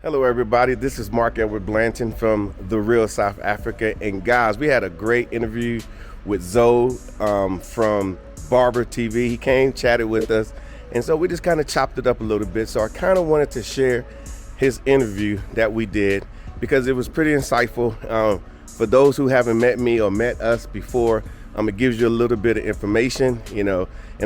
Hello everybody, this is Mark Blanton from The Real South Africa. And guys, we had a great interview with Zoe from BarberTV. He came, chatted with us, and so we just kind of chopped it up a little bit. So I kind of wanted to share his interview that we did because it was pretty insightful. For those who haven't met me or met us before, it gives you a little bit of information, and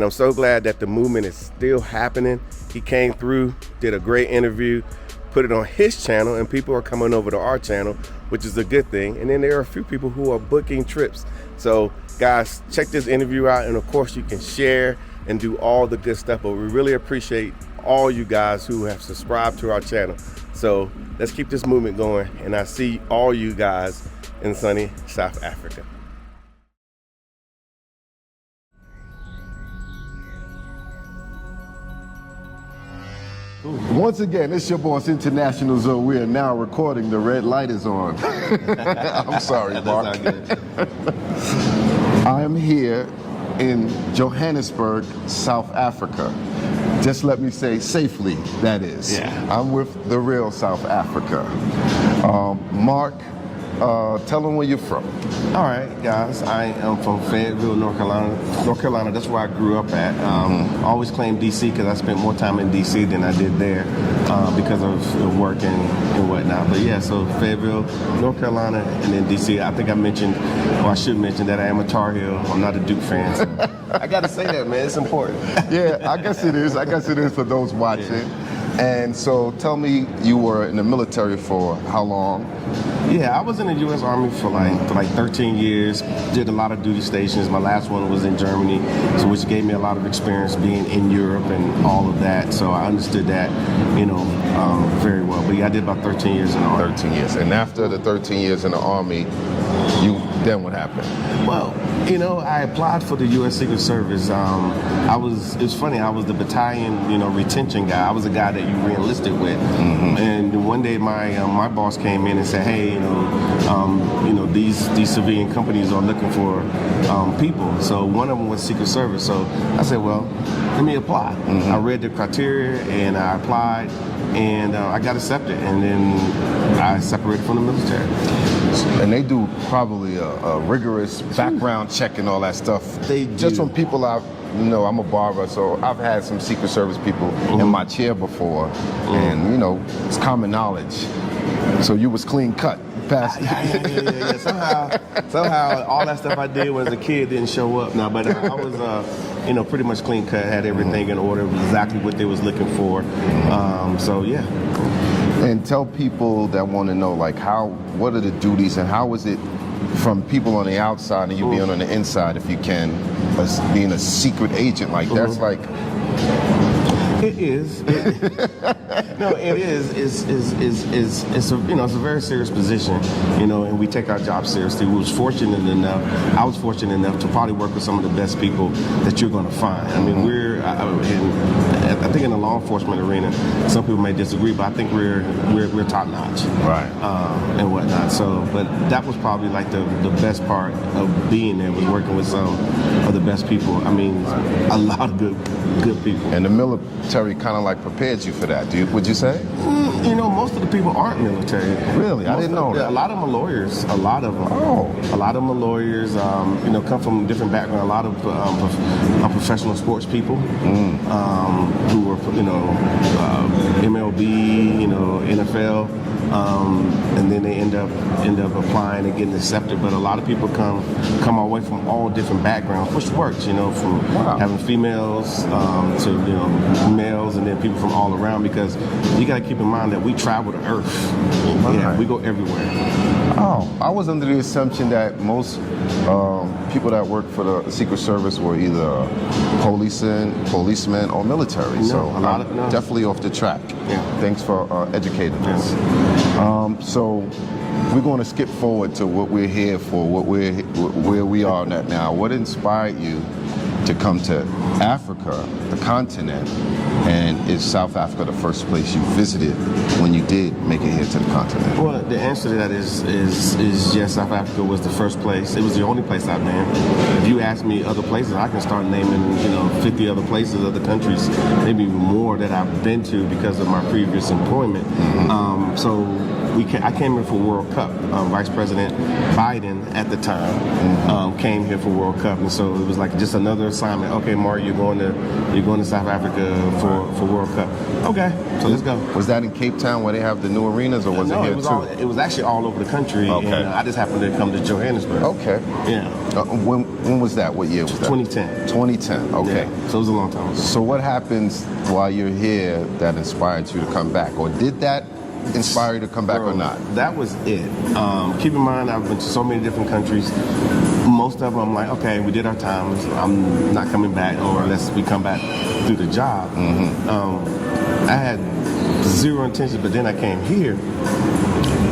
I'm so glad that the movement is still happening. He came through, did a great interview, put it on his channel, and people are coming over to our channel, which is a good thing. And then there are a few people who are booking trips. So guys, check this interview out, and of course you can share and do all the good stuff, but we really appreciate all you guys who have subscribed to our channel. So let's keep this movement going, and I see all you guys in sunny South Africa. Once again, it's your boss, International Zoe. We are now recording. The red light is on. I'm sorry, Mark. I am here in Johannesburg, South Africa. Just let me say safely, that is. Yeah. I'm with The Real South Africa. Mark, tell them where you're from. All right, guys, I am from Fayetteville, North Carolina. North Carolina, that's where I grew up at. I always claim DC because I spent more time in DC than I did there because of work and whatnot. But yeah, so Fayetteville, North Carolina, and then DC. I think I mentioned, or I should mention, that I am a Tar Heel. I'm not a Duke fan. So I got to say that, man. It's important. Yeah, I guess it is. I guess it is for those watching. Yeah. And so tell me, you were in the military for how long? Yeah, I was in the U.S. Army for like 13 years. Did a lot of duty stations. My last one was in Germany, so which gave me a lot of experience being in Europe and all of that. So I understood that, very well. But yeah, I did about 13 years in the Army. 13 years. And after the 13 years in the Army, then what happened? Well, I applied for the U.S. Secret Service. It was funny, I was the battalion, retention guy. I was the guy that you re-enlisted with. Mm-hmm. And one day my boss came in and said, hey, these civilian companies are looking for people. So one of them was Secret Service. So I said, well, let me apply. Mm-hmm. I read the criteria and I applied, and I got accepted, and then I separated from the military. And they do probably a rigorous background check and all that stuff. They do. Just from people I'm a barber, so I've had some Secret Service people in my chair before, and it's common knowledge. So you was clean cut. Yeah. Somehow all that stuff I did when I was a kid didn't show up now, but I was pretty much clean cut, had everything in order, exactly what they was looking for. So yeah. And tell people that want to know, what are the duties and how is it from people on the outside and you being on the inside, if you can, as being a secret agent, that's like. It is. No, it is. It's a very serious position, and we take our job seriously. I was fortunate enough to probably work with some of the best people that you're going to find. I mean, I think in the law enforcement arena, some people may disagree, but I think we're top notch, right, and whatnot. So, but that was probably like the best part of being there, was working with some of the best people. I mean, a lot of good people. And the military kind of prepared you for that, would you say? Most of the people aren't military. Really? I didn't know that. A lot of them are lawyers. A lot of them. Oh. A lot of them are lawyers, come from different backgrounds. A lot of professional sports people who are, MLB, NFL, and then they end up applying and getting accepted. But a lot of people come our way from all different backgrounds, which works, from having females to males, and then people from all around, because you got to keep in mind that we travel the earth. Yeah, we go everywhere. Oh, I was under the assumption that most people that work for the Secret Service were either policemen, or military. No, so definitely off the track. Yeah. Thanks for educating us. So we're going to skip forward to what we're here for, where we are now. What inspired you to come to Africa, the continent, and is South Africa the first place you visited when you did make it here to the continent? Well, the answer to that is yes, South Africa was the first place. It was the only place I've been. If you ask me other places, I can start naming 50 other places, other countries, maybe even more that I've been to because of my previous employment. I came here for World Cup. Vice President Biden at the time came here for World Cup, and so it was like just another assignment. Okay, Mark, you're going to South Africa for World Cup. Okay, so let's go. Was that in Cape Town where they have the new arenas, or was it here too? It was actually all over the country. Okay. And I just happened to come to Johannesburg. Okay. Yeah. When was that? What year was that? 2010. 2010. Okay. Yeah. So it was a long time ago. So what happens while you're here that inspired you to come back, or did that inspire you to come back or not? That was it. Keep in mind, I've been to so many different countries. Most of them, I'm like, okay, we did our time. I'm not coming back, or unless we come back through the job. I had zero intention, but then I came here,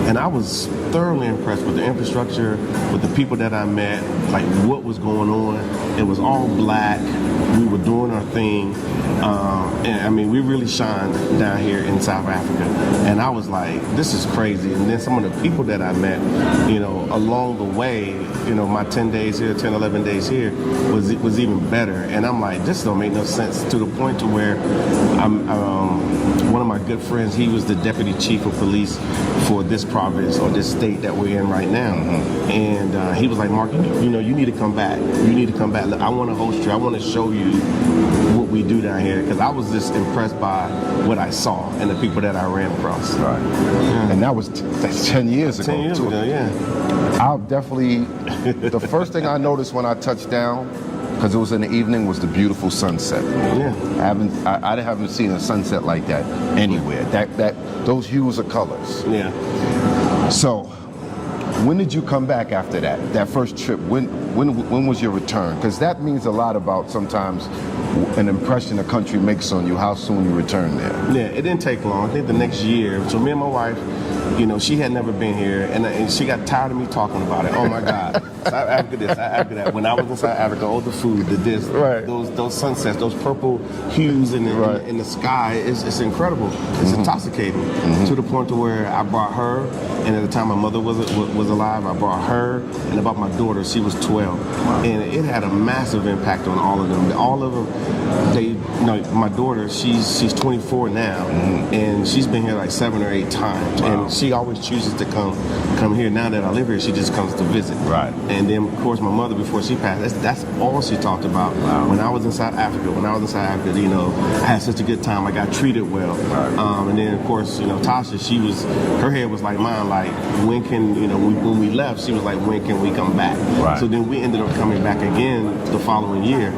and I was thoroughly impressed with the infrastructure, with the people that I met, like what was going on. It was all black. We were doing our thing. And I mean, we really shined down here in South Africa. And I was like, this is crazy. And then some of the people that I met, along the way, my 10 days here, 10, 11 days here was even better. And I'm like, this don't make no sense, to the point to where one of my good friends, he was the deputy chief of police for this province or this state that we're in right now. And he was like, Mark, you need to come back. You need to come back. Look, I want to host you. I want to show you what we do down here, because I was just impressed by what I saw and the people that I ran across. Right. Yeah. And that's 10 years ago. 10 years ago, yeah. I'll definitely, the first thing I noticed when I touched down, because it was in the evening, was the beautiful sunset. Yeah. I haven't seen a sunset like that anywhere. Those hues of colors. Yeah. So, when did you come back after that first trip? When was your return? Because that means a lot about sometimes an impression a country makes on you, how soon you return there. Yeah, it didn't take long. I think the next year, so me and my wife, she had never been here, and she got tired of me talking about it. Oh my God, South Africa this, South Africa that. When I was in South Africa, the food, the this, right. those sunsets, those purple hues in the sky, it's incredible. It's intoxicating, to the point to where I brought her, and at the time my mother was alive, I brought her, and about my daughter, she was 12, and it had a massive impact on all of them. All of them, my daughter, she's 24 now, and she's been here like 7 or 8 times, and she always chooses to come here. Now that I live here, she just comes to visit. Right. And then, of course, my mother, before she passed, that's all she talked about. Wow. When I was in South Africa, I had such a good time. I got treated well. Right. And then, of course, Tasha, her head was like mine. Like, when can, when we left, she was like, when can we come back? Right. So then we ended up coming back again the following year.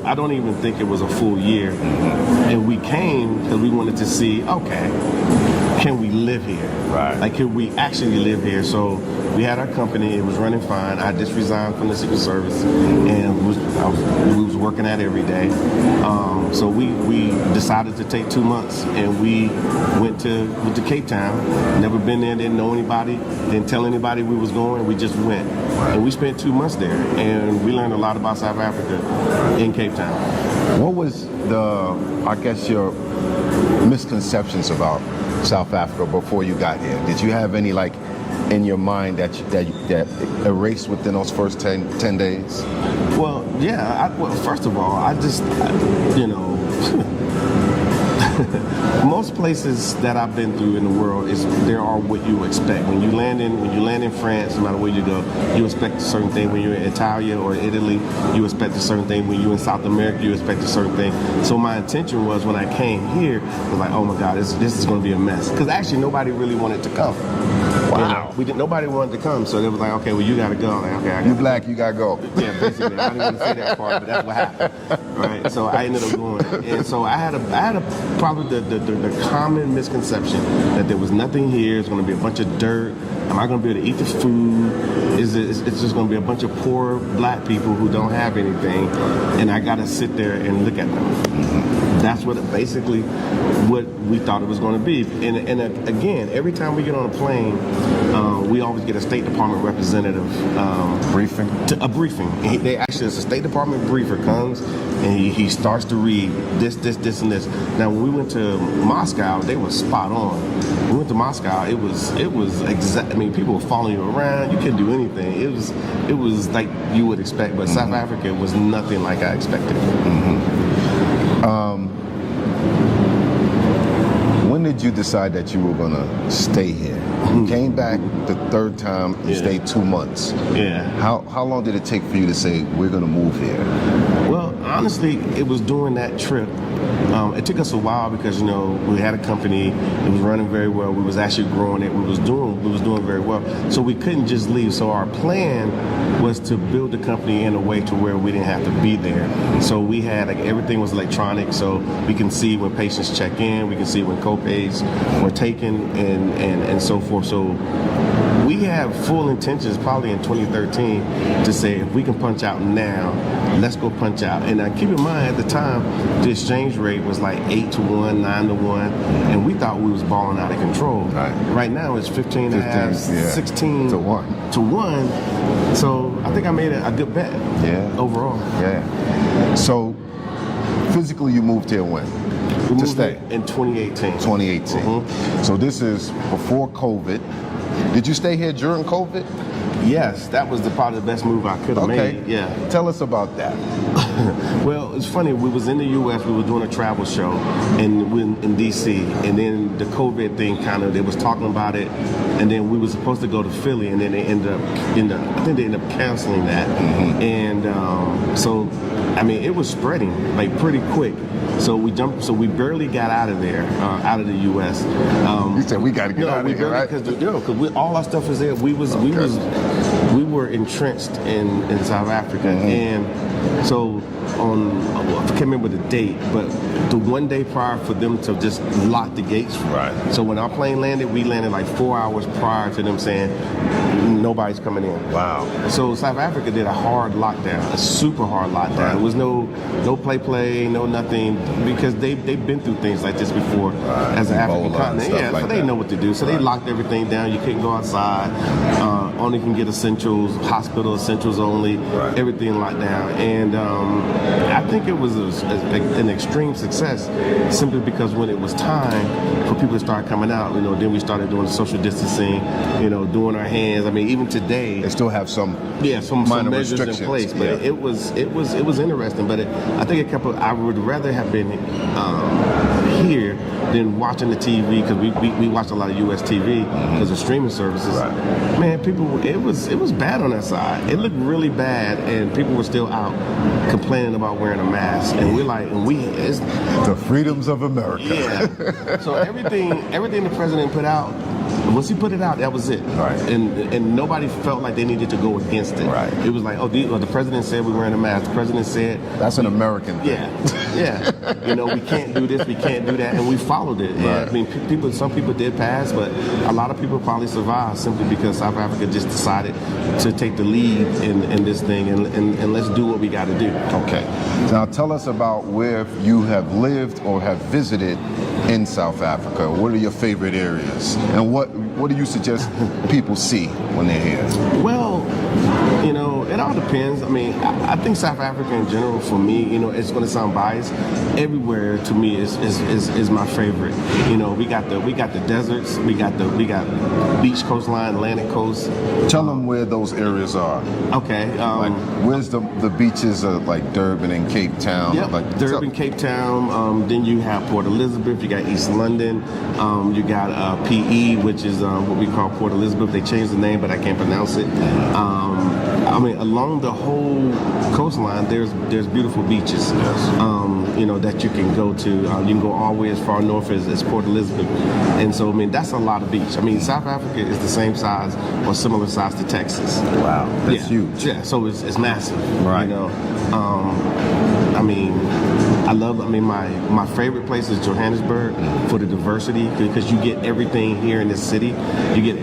I don't even think it was a full year. And we came because we wanted to see, okay, can we live here? Right. Like, can we actually live here? So we had our company. It was running fine. I just resigned from the Secret Service, and we was working at every day. So we decided to take 2 months, and we went to Cape Town. Never been there. Didn't know anybody. Didn't tell anybody we was going. We just went, and we spent 2 months there, and we learned a lot about South Africa in Cape Town. What was your misconceptions about South Africa before you got here? Did you have any in your mind that erased within those first 10 days? Well, yeah. First of all, most places that I've been through in the world there are what you expect. When you land in France, no matter where you go, you expect a certain thing. When you're in Italy or Italy, you expect a certain thing. When you're in South America, you expect a certain thing. So my intention was, when I came here, I was like, oh my God, this is going to be a mess. Because actually nobody really wanted to come. Wow. Nobody wanted to come, so they was like, okay, well, you got to go. I'm like, okay, you black, you got to go. Yeah, basically. I didn't want to say that part, but that's what happened. Right? So I ended up going. And so I had probably the common misconception that there was nothing here. It's going to be a bunch of dirt. Am I going to be able to eat the food? It's just going to be a bunch of poor black people who don't have anything, and I got to sit there and look at them. That's basically what we thought it was going to be. And again, every time we get on a plane, we always get a State Department representative Briefing? A briefing. It's a State Department briefer comes and he starts to read this, and this. Now, when we went to Moscow, they were spot on. When we went to Moscow, it was exact. I mean, people were following you around. You couldn't do anything. It was like you would expect, but South Africa was nothing like I expected. When did you decide that you were gonna stay here? You came back the third time and stayed 2 months. Yeah. How long did it take for you to say we're gonna move here? Well, honestly, it was during that trip. It took us a while because we had a company. It was running very well. We was actually growing it. We was doing very well. So we couldn't just leave. So our plan was to build the company in a way to where we didn't have to be there. So we had everything was electronic. So we can see when patients check in. We can see when co-pays were taken and so forth. So we have full intentions probably in 2013 to say if we can punch out now, let's go punch out. And keep in mind at the time the exchange rate was like 8-to-1, 9-to-1, and we thought we was balling out of control. Right now it's 15 and a half, 16 to 1. To 1. So I think I made a good bet. Overall. Yeah. So physically you moved here when? We moved in 2018. 2018. So this is before COVID. Did you stay here during COVID? Yes, that was probably the best move I could have made. Yeah. Tell us about that. Well, it's funny. We was in the U.S. We were doing a travel show in D.C. And then the COVID thing they was talking about it. And then we were supposed to go to Philly, and then they ended up canceling that. And so, I mean, it was spreading like pretty quick. So we barely got out of there, out of the U.S. You said we got to get out of here, right? Because all our stuff is there. We were entrenched in South Africa, and so I can't remember the date, but the one day prior for them to just lock the gates. Right. So when our plane landed, we landed like 4 hours prior to them saying nobody's coming in. Wow. So South Africa did a hard lockdown, a super hard lockdown. Right. There was no play, no nothing, because they've been through things like this before as an African continent. So they know what to do. So they locked everything down. You couldn't go outside. Only can get essentials, hospital essentials only. Right. Everything locked down, and I think it was an extreme success simply because when it was time for people to start coming out, then we started doing social distancing, doing our hands. I mean, even today they still have some minor measures in place, but it was interesting. But I think I would rather have been here than watching the TV, because we watched a lot of U.S. TV because of streaming services. Right. Man, it was bad on that side. It looked really bad, and people were still out complaining about wearing a mask, and we're like, it's the freedoms of America. Yeah. So everything the president put out, once he put it out, that was it. Right. And nobody felt like they needed to go against it. Right. It was like, the president said we're wearing a mask. The president said that's an American thing. Yeah. We can't do this, we can't do that, and we followed it. Right. I mean, some people did pass, but a lot of people probably survived simply because South Africa just decided to take the lead in this thing, and let's do what we got to do. Okay. Now tell us about where you have lived or have visited in South Africa. What are your favorite areas, and what do you suggest people see when they're here? Well, it all depends. I mean, I think South Africa in general, for me, it's going to sound biased. Everywhere to me is my favorite. We got the deserts, we got beach coastline, Atlantic coast. Tell them where those areas are. Okay. Where's the beaches like Durban and Cape Town? Yep, Durban, Cape Town. Then you have Port Elizabeth. You got East London. You got PE, which is what we call Port Elizabeth. They changed the name, but I can't pronounce it. I mean, along the whole coastline, there's beautiful beaches. Yes. That you can go to. You can go all the way as far north as Port Elizabeth, and so I mean that's a lot of beach. I mean, South Africa is the same size or similar size to Texas. Wow, that's huge. Yeah, so it's massive. Right. I mean, I love. I mean, my favorite place is Johannesburg for the diversity, because you get everything here in this city. You get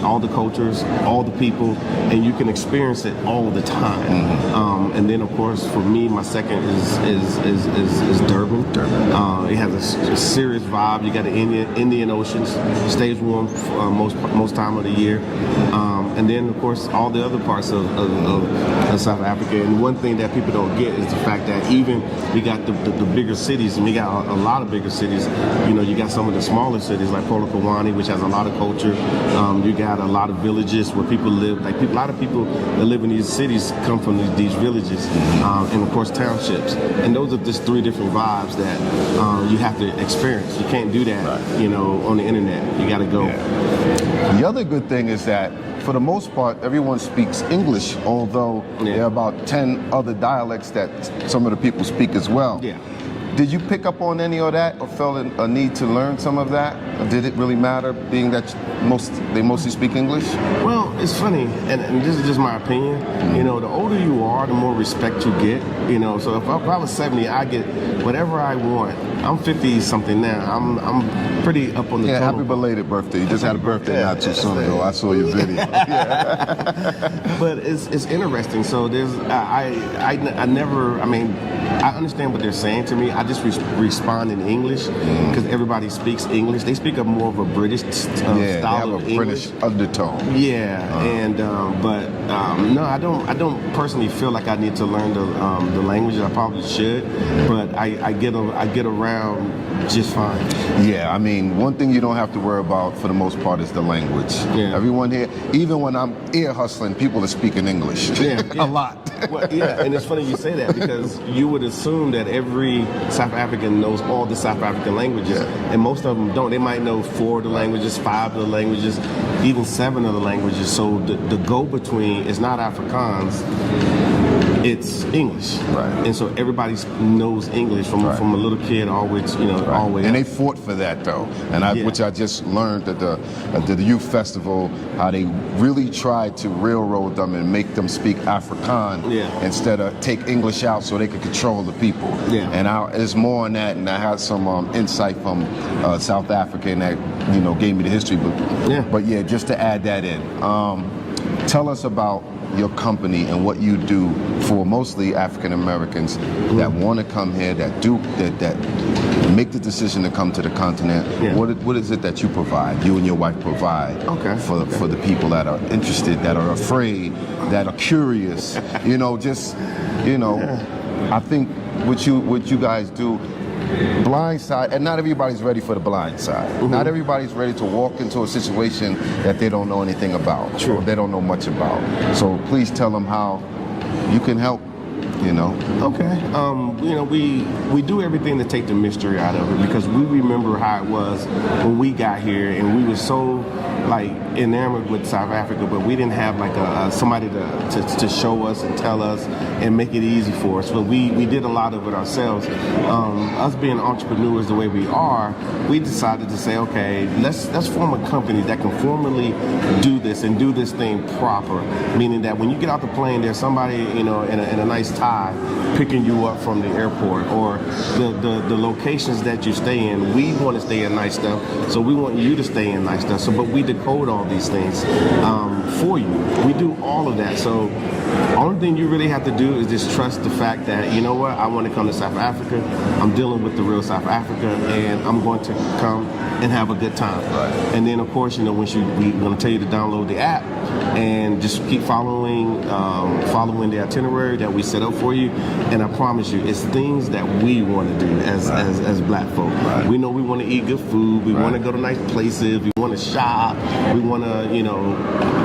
all the cultures, all the people, and you can experience it all the time. And then, of course, for me, my second is Durban. It has a serious vibe. You got the Indian Ocean, stays warm most time of the year. And then, of course, all the other parts of South Africa. And one thing that people don't get is the fact that even we got the bigger cities, and we got a lot of bigger cities. You know, you got some of the smaller cities like Polokwane, which has a lot of culture. You got a lot of villages where people live. Like a lot of people that live in these cities come from these villages, and of course townships. And those are just three different vibes that you have to experience. You can't do that, you know, on the internet. You got to go. Yeah. The other good thing is that, for the most part, everyone speaks English, although there are about 10 other dialects that some of the people speak as well. Yeah. Did you pick up on any of that, or felt a need to learn some of that? Or did it really matter, being that they mostly speak English? Well, it's funny, and this is just my opinion. You know, the older you are, the more respect you get. You know, so if I was 70, I get whatever I want. I'm 50-something now. I'm pretty up on the total. Happy belated birthday. You just had a birthday not too soon ago. I saw your video. But it's interesting. So there's I never. I mean, I understand what they're saying to me. I just respond in English because everybody speaks English. They speak more of a British style they have of a English. British undertone. Yeah, and no, I don't personally feel like I need to learn the language. I probably should, but I get around just fine. Yeah, I mean, one thing you don't have to worry about for the most part is the language. Yeah. Everyone here, even when I'm ear hustling, people are speaking English. A lot. Well, yeah, and it's funny you say that, because you would assume that every South African knows all the South African languages, and most of them don't. They might know 4 of the languages, 5 of the languages, even 7 of the languages. So the go-between is not Afrikaans. It's English, and so everybody knows English from a little kid all the way, all the way. And they fought for that though, and which I just learned at the youth festival, how they really tried to railroad them and make them speak Afrikaans instead of take English out so they could control the people. And there's more on that, and I had some insight from South Africa, and that gave me the history. But just to add that in, tell us about your company and what you do for mostly African Americans that want to come here, that make the decision to come to the continent. What is it that you provide? You and your wife provide for the people that are interested, that are afraid, that are curious. I think what you guys do. Blind side, and not everybody's ready for the blind side. Not everybody's ready to walk into a situation that they don't know anything about, or they don't know much about. So please tell them how you can help. Okay. We do everything to take the mystery out of it, because we remember how it was when we got here, and we were so enamored with South Africa, but we didn't have somebody to show us and tell us and make it easy for us. But we did a lot of it ourselves. Us being entrepreneurs the way we are, we decided to say, okay, let's form a company that can formally do this and do this thing proper. Meaning that when you get off the plane, there's somebody in a nice tie picking you up from the airport, or the locations that you stay in. We want to stay in nice stuff, so we want you to stay in nice stuff. But we decode all these things for you. We do all of that. So the only thing you really have to do is just trust the fact that, I want to come to South Africa. I'm dealing with the real South Africa, and I'm going to come and have a good time. And then, of course, we want to tell you to download the app and just keep following the itinerary that we set up for you. And I promise you, it's things that we want to do as black folk. We know we want to eat good food. We want to go to nice places. We want to shop. We want to,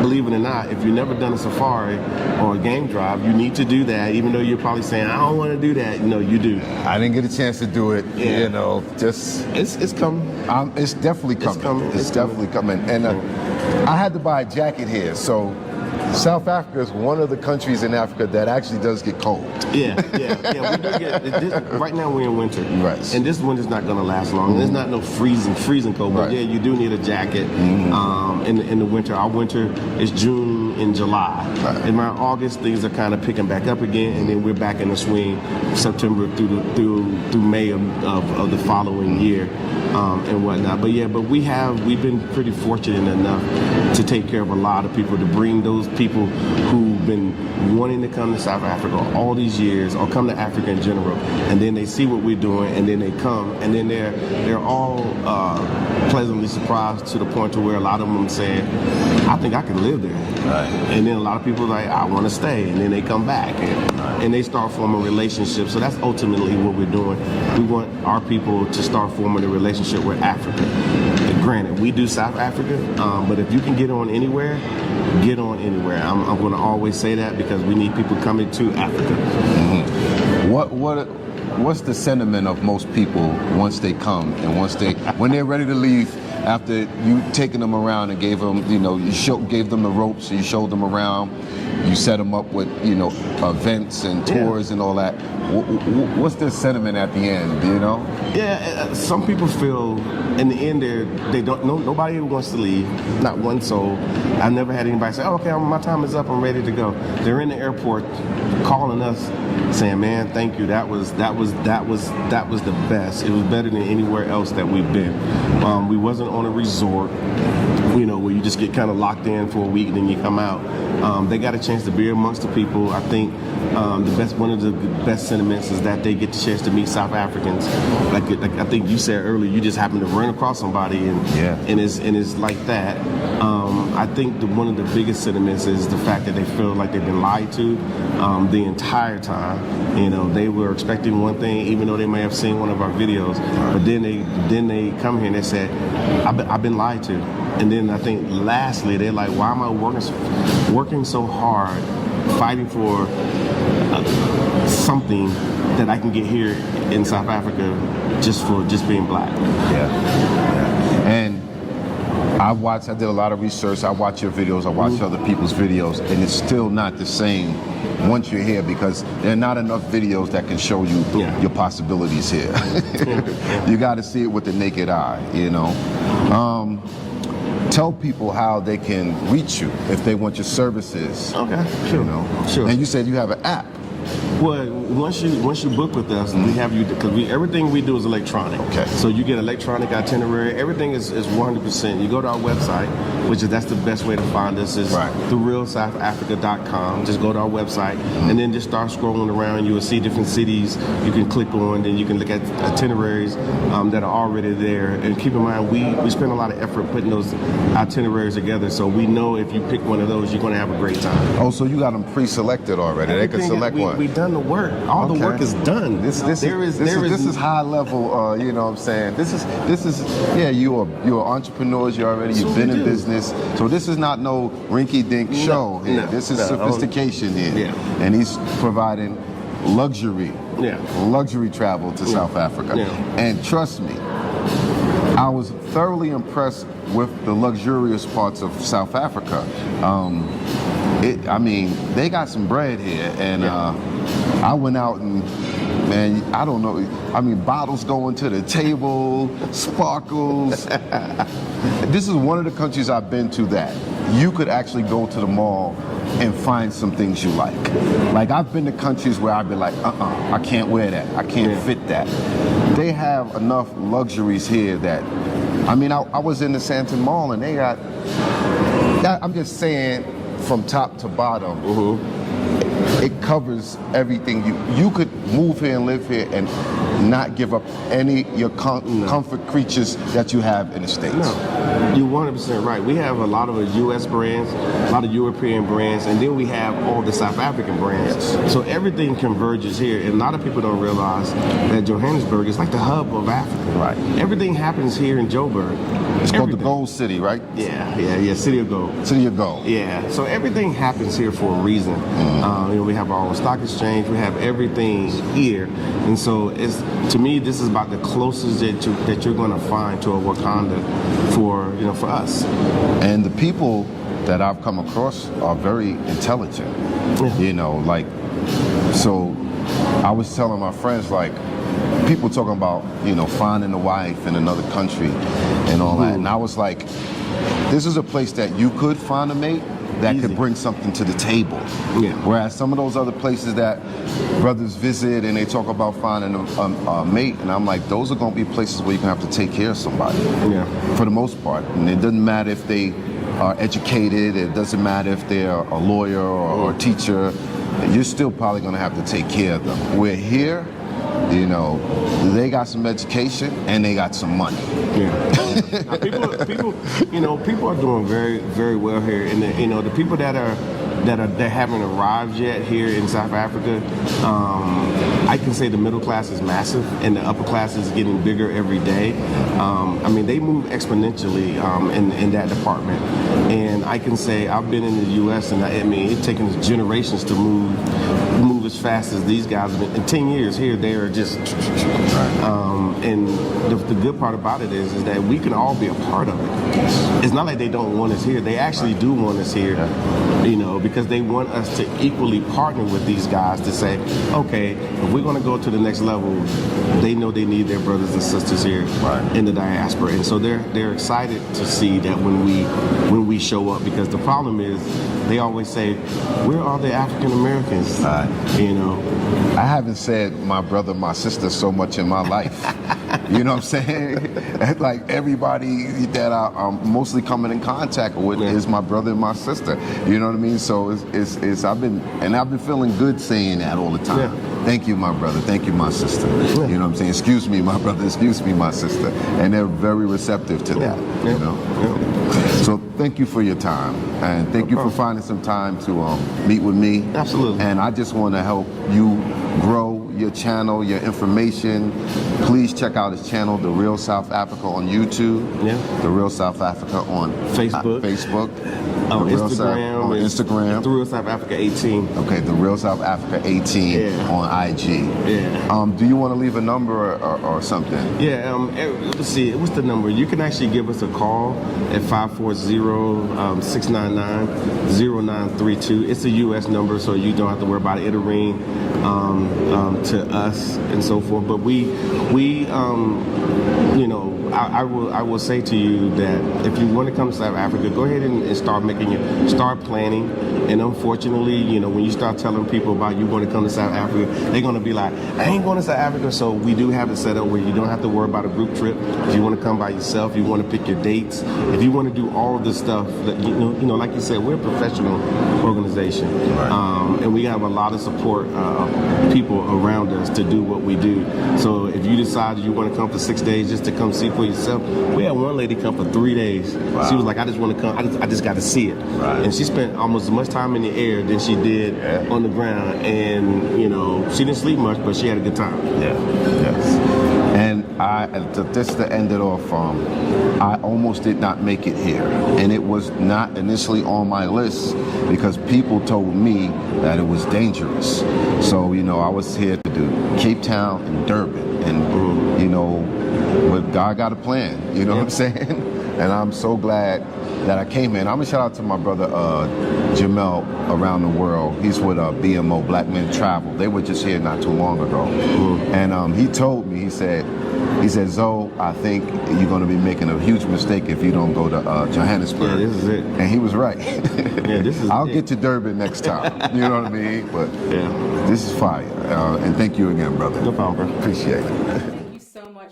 believe it or not, if you've never done a safari or a game drive, you need to do that, even though you're probably saying, I don't want to do that. You do. I didn't get a chance to do it. It's coming. It's definitely coming. It's definitely coming. And I had to buy a jacket here, so South Africa is one of the countries in Africa that actually does get cold. Yeah. We do get. Right now we're in winter, and this winter's not going to last long. There's not no freezing cold, but you do need a jacket in the winter. Our winter is June in July. Right. In around August, things are kind of picking back up again, and then we're back in the swing September through May of the following year. And whatnot, but we've been pretty fortunate enough to take care of a lot of people, to bring those people who've been wanting to come to South Africa all these years, or come to Africa in general, and then they see what we're doing, and then they come, and then they're all pleasantly surprised, to the point to where a lot of them saying, I think I can live there. Right. And then a lot of people are like, I want to stay, and then they come back, and they start forming relationships. So that's ultimately what we're doing. We want our people to start forming a relationship with Africa. And granted, we do South Africa, but if you can get on anywhere, get on anywhere. I'm going to always say that, because we need people coming to Africa. Mm-hmm. What's the sentiment of most people once they come, and when they're ready to leave, after you taking them around and gave them, gave them the ropes, you showed them around, you set them up with, events and tours and all that. What's the sentiment at the end, do you know? Yeah, some people feel in the end they don't. Nobody wants to leave, not one soul. I've never had anybody say, "Oh, okay, my time is up, I'm ready to go." They're in the airport calling us, saying, "Man, thank you. That was the best. It was better than anywhere else that we've been. We wasn't on a resort, where you just get kind of locked in for a week and then you come out. They got a chance to be amongst the people. I think one of the best sentiments is that they get the chance to meet South Africans. Like I think you said earlier, you just happen to run across somebody, and it's like that. I think one of the biggest sentiments is the fact that they feel like they've been lied to the entire time. They were expecting one thing, even though they may have seen one of our videos, but then they come here and they said, I've been lied to. And then I think lastly, they're like, why am I working so hard, fighting for something that I can get here in South Africa just being black? Yeah. And I did a lot of research. I watch your videos, I watch other people's videos, and it's still not the same once you're here, because there are not enough videos that can show you your possibilities here. You got to see it with the naked eye, Tell people how they can reach you if they want your services. Okay, sure. Sure. And you said you have an app. Well, once you book with us, we have you, because everything we do is electronic. Okay. So you get electronic itinerary. Everything is 100%. You go to our website, that's the best way to find us, is therealsouthafrica.com. Just go to our website, and then just start scrolling around. You will see different cities you can click on, then you can look at itineraries that are already there. And keep in mind, we spend a lot of effort putting those itineraries together, so we know if you pick one of those, you're going to have a great time. Oh, so you got them pre-selected already. They can select one. We've done the work. All the work is done. This is high level. You know what I'm saying? This is you're entrepreneurs. You've been in business. So this is not no rinky-dink show here. This is sophistication here. Yeah. And he's providing luxury travel to South Africa. Yeah. And trust me, I was thoroughly impressed with the luxurious parts of South Africa. They got some bread here, and I went out and, man, I don't know. Bottles going to the table, sparkles. This is one of the countries I've been to that you could actually go to the mall and find some things you like. Like, I've been to countries where I've been like, I can't wear that. I can't fit that. They have enough luxuries here that, I was in the Sandton Mall, and they got, I'm just saying, from top to bottom, it covers everything. You could move here and live here and not give up any your comfort creatures that you have in the States. No, you're 100% right. We have a lot of U.S. brands, a lot of European brands, and then we have all the South African brands. Yes. So everything converges here, and a lot of people don't realize that Johannesburg is like the hub of Africa. Right. Everything happens here in Joburg. It's called the Gold City, right? Yeah, City of Gold. City of Gold. Yeah, so everything happens here for a reason. We have our own stock exchange. We have everything here, and so to me, this is about the closest that you're going to find to a Wakanda for us. And the people that I've come across are very intelligent. So I was telling my friends, people talking about, finding a wife in another country and all that. And I was like, this is a place that you could find a mate, that Easy. could bring something to the table. Yeah. Whereas some of those other places that brothers visit and they talk about finding a mate, and I'm like, those are going to be places where you're going to have to take care of somebody. Yeah. For the most part. And it doesn't matter if they are educated, it doesn't matter if they're a lawyer or a teacher, you're still probably going to have to take care of them. We're here, you know, they got some education and they got some money. Yeah. Now, people are doing very, very well here, and the people that haven't arrived yet here in South Africa, I can say the middle class is massive, and the upper class is getting bigger every day. I mean, they move exponentially in that department, and I can say I've been in the U.S. and I mean it's taken generations to move as fast as these guys have been. In 10 years here, they are just. And the good part about it is that we can all be a part of it. It's not like they don't want us here. They actually do want us here, because they want us to equally partner with these guys to say, okay, if we're going to go to the next level, they know they need their brothers and sisters here in the diaspora, and so they're excited to see that when we show up, because the problem is they always say, where are the African Americans? I haven't said my brother, my sister so much in my life. You know what I'm saying? Like everybody that I'm mostly coming in contact with is my brother and my sister. You know what I mean? So it's I've been feeling good saying that all the time. Yeah. Thank you, my brother. Thank you, my sister. Yeah. You know what I'm saying? Excuse me, my brother. Excuse me, my sister. And they're very receptive to that. Yeah. You know. Yeah. So thank you for your time, and thank you for finding some time to meet with me. Absolutely. And I just want to help you grow your channel, your information. Please check out his channel, The Real South Africa, on YouTube. Yeah. The Real South Africa on Facebook. On Instagram. The Real South Africa 18. Okay, The Real South Africa 18 on IG. Yeah. Do you want to leave a number or something? Yeah. Let's see. What's the number? You can actually give us a call at 540-699-0932. It's a U.S. number, so you don't have to worry about it. It'll ring to us and so forth. But I will say to you that if you want to come to South Africa, go ahead and start planning. And unfortunately, when you start telling people about you want to come to South Africa, they're going to be like, I ain't going to South Africa. So we do have it set up where you don't have to worry about a group trip. If you want to come by yourself, you want to pick your dates. If you want to do all of this stuff, that like you said, we're a professional organization, and we have a lot of support people around us to do what we do. So if you decide you want to come for 6 days just to come see for yourself, we had one lady come for 3 days. Wow. She was like, I just want to come. I just got to see it. Right. And she spent almost as much time in the air than she did on the ground. And she didn't sleep much, but she had a good time. Yeah. Yes. And just to end it off, I almost did not make it here, and it was not initially on my list because people told me that it was dangerous. So I was here to do Cape Town and Durban, and but God got a plan. You know what I'm saying? And I'm so glad that I came in. I'm gonna shout out to my brother Jamel around the world. He's with BMO, Black Men Travel. They were just here not too long ago, and he told me, he said, Zoe, I think you're gonna be making a huge mistake if you don't go to Johannesburg. Yeah, this is it. And he was right. Yeah, this is. I'll get to Durban next time. You know what I mean? But this is fire. And thank you again, brother. No problem. Appreciate it.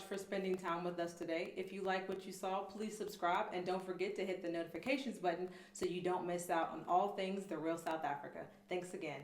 For spending time with us today. If you like what you saw, please subscribe and don't forget to hit the notifications button so you don't miss out on all things The Real South Africa. Thanks again.